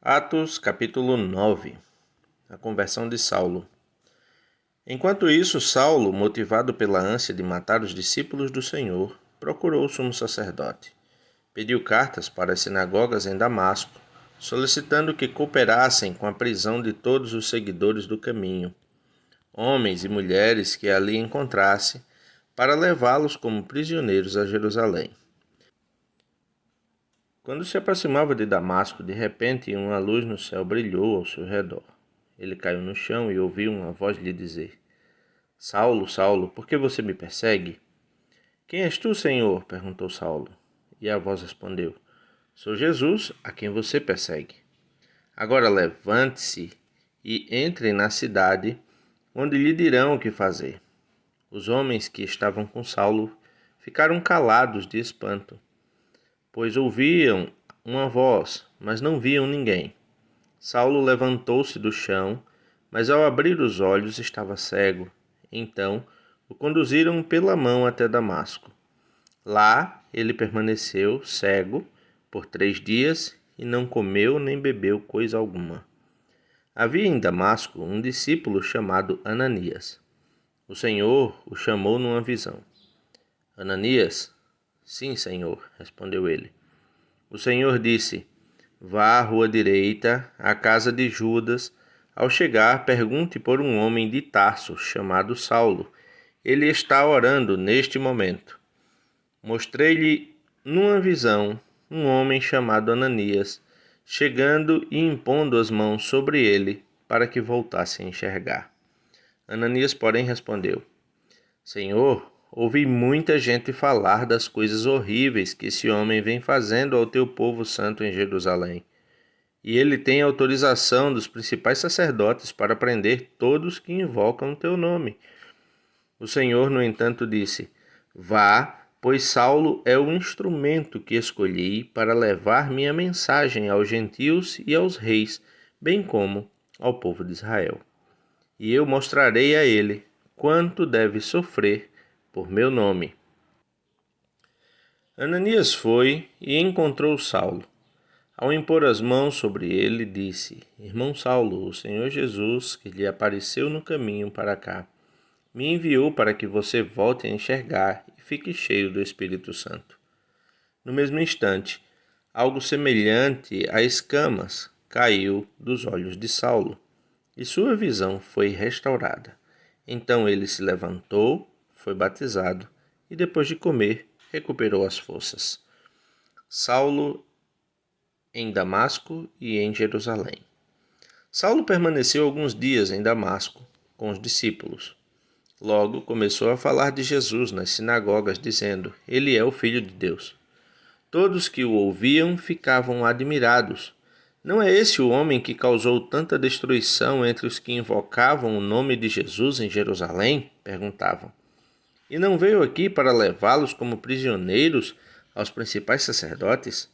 Atos capítulo 9. A conversão de Saulo. Enquanto isso, Saulo, motivado pela ânsia de matar os discípulos do Senhor, procurou o sumo sacerdote. Pediu cartas para as sinagogas em Damasco, solicitando que cooperassem com a prisão de todos os seguidores do caminho, homens e mulheres que ali encontrasse, para levá-los como prisioneiros a Jerusalém. Quando se aproximava de Damasco, de repente uma luz no céu brilhou ao seu redor. Ele caiu no chão e ouviu uma voz lhe dizer: Saulo, Saulo, por que você me persegue? Quem és tu, Senhor? Perguntou Saulo. E a voz respondeu: Sou Jesus, a quem você persegue. Agora levante-se e entre na cidade, onde lhe dirão o que fazer. Os homens que estavam com Saulo ficaram calados de espanto, pois ouviam uma voz, mas não viam ninguém. Saulo levantou-se do chão, mas ao abrir os olhos estava cego. Então o conduziram pela mão até Damasco. Lá ele permaneceu cego por 3 dias e não comeu nem bebeu coisa alguma. Havia em Damasco um discípulo chamado Ananias. O Senhor o chamou numa visão. Ananias? Sim, Senhor, respondeu ele. O Senhor disse: Vá à rua direita, à casa de Judas. Ao chegar, pergunte por um homem de Tarso, chamado Saulo. Ele está orando neste momento. Mostrei-lhe numa visão um homem chamado Ananias, chegando e impondo as mãos sobre ele, para que voltasse a enxergar. Ananias, porém, respondeu: Senhor, ouvi muita gente falar das coisas horríveis que esse homem vem fazendo ao teu povo santo em Jerusalém. E ele tem autorização dos principais sacerdotes para prender todos que invocam o teu nome. O Senhor, no entanto, disse: Vá, pois Saulo é o instrumento que escolhi para levar minha mensagem aos gentios e aos reis, bem como ao povo de Israel. E eu mostrarei a ele quanto deve sofrer por meu nome. Ananias foi e encontrou Saulo. Ao impor as mãos sobre ele, disse: Irmão Saulo, o Senhor Jesus, que lhe apareceu no caminho para cá, me enviou para que você volte a enxergar e fique cheio do Espírito Santo. No mesmo instante, algo semelhante a escamas caiu dos olhos de Saulo, e sua visão foi restaurada. Então ele se levantou, foi batizado, e depois de comer, recuperou as forças. Saulo em Damasco e em Jerusalém. Saulo permaneceu alguns dias em Damasco com os discípulos. Logo começou a falar de Jesus nas sinagogas, dizendo: Ele é o Filho de Deus. Todos que o ouviam ficavam admirados. Não é esse o homem que causou tanta destruição entre os que invocavam o nome de Jesus em Jerusalém? Perguntavam. E não veio aqui para levá-los como prisioneiros aos principais sacerdotes?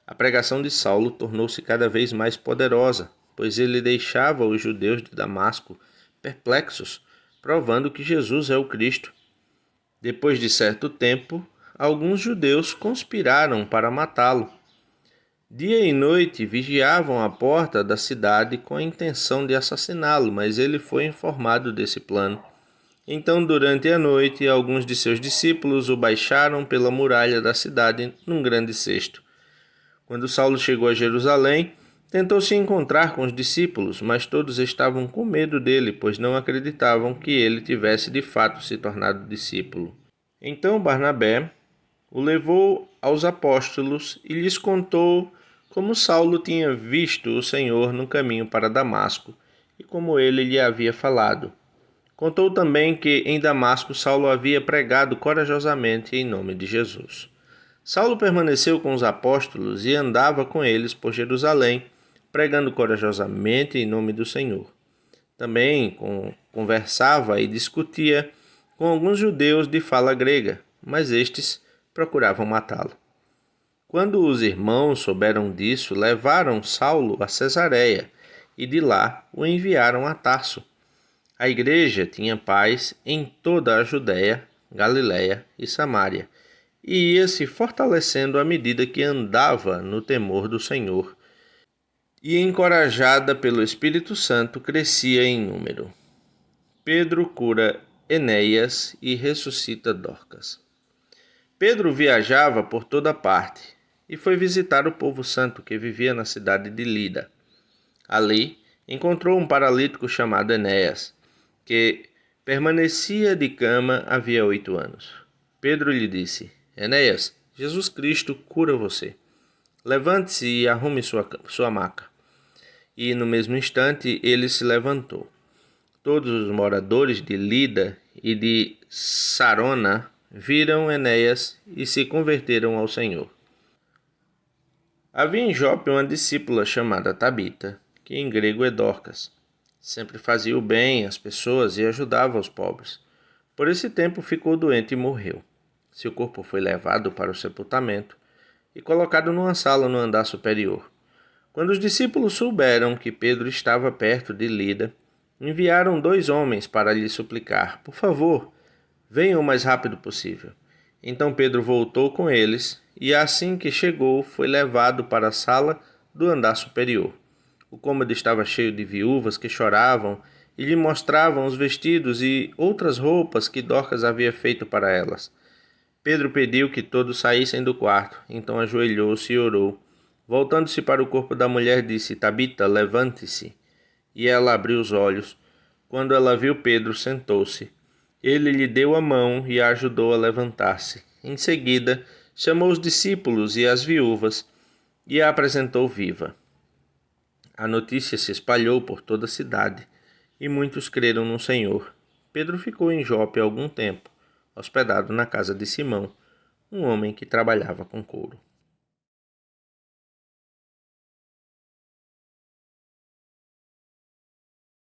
A pregação de Saulo tornou-se cada vez mais poderosa, pois ele deixava os judeus de Damasco perplexos, provando que Jesus é o Cristo. Depois de certo tempo, alguns judeus conspiraram para matá-lo. Dia e noite vigiavam a porta da cidade com a intenção de assassiná-lo, mas ele foi informado desse plano. Então, durante a noite, alguns de seus discípulos o baixaram pela muralha da cidade num grande cesto. Quando Saulo chegou a Jerusalém, tentou se encontrar com os discípulos, mas todos estavam com medo dele, pois não acreditavam que ele tivesse de fato se tornado discípulo. Então Barnabé o levou aos apóstolos e lhes contou como Saulo tinha visto o Senhor no caminho para Damasco e como ele lhe havia falado. Contou também que em Damasco Saulo havia pregado corajosamente em nome de Jesus. Saulo permaneceu com os apóstolos e andava com eles por Jerusalém, pregando corajosamente em nome do Senhor. Também conversava e discutia com alguns judeus de fala grega, mas estes procuravam matá-lo. Quando os irmãos souberam disso, levaram Saulo a Cesareia e de lá o enviaram a Tarso. A igreja tinha paz em toda a Judéia, Galiléia e Samária, e ia se fortalecendo à medida que andava no temor do Senhor e, encorajada pelo Espírito Santo, crescia em número. Pedro cura Enéas e ressuscita Dorcas. Pedro viajava por toda parte e foi visitar o povo santo que vivia na cidade de Lida. Ali, encontrou um paralítico chamado Enéas, que permanecia de cama havia 8 anos. Pedro lhe disse: Enéas, Jesus Cristo cura você. Levante-se e arrume sua maca. E no mesmo instante ele se levantou. Todos os moradores de Lida e de Sarona viram Enéas e se converteram ao Senhor. Havia em Jope uma discípula chamada Tabita, que em grego é Dorcas. Sempre fazia o bem às pessoas e ajudava os pobres. Por esse tempo ficou doente e morreu. Seu corpo foi levado para o sepultamento e colocado numa sala no andar superior. Quando os discípulos souberam que Pedro estava perto de Lida, enviaram 2 homens para lhe suplicar: por favor, venham o mais rápido possível. Então Pedro voltou com eles e, assim que chegou, foi levado para a sala do andar superior. O cômodo estava cheio de viúvas que choravam e lhe mostravam os vestidos e outras roupas que Dorcas havia feito para elas. Pedro pediu que todos saíssem do quarto, então ajoelhou-se e orou. Voltando-se para o corpo da mulher, disse: Tabita, levante-se. E ela abriu os olhos. Quando ela viu Pedro, sentou-se. Ele lhe deu a mão e a ajudou a levantar-se. Em seguida, chamou os discípulos e as viúvas e a apresentou viva. A notícia se espalhou por toda a cidade e muitos creram no Senhor. Pedro ficou em Jope algum tempo, hospedado na casa de Simão, um homem que trabalhava com couro.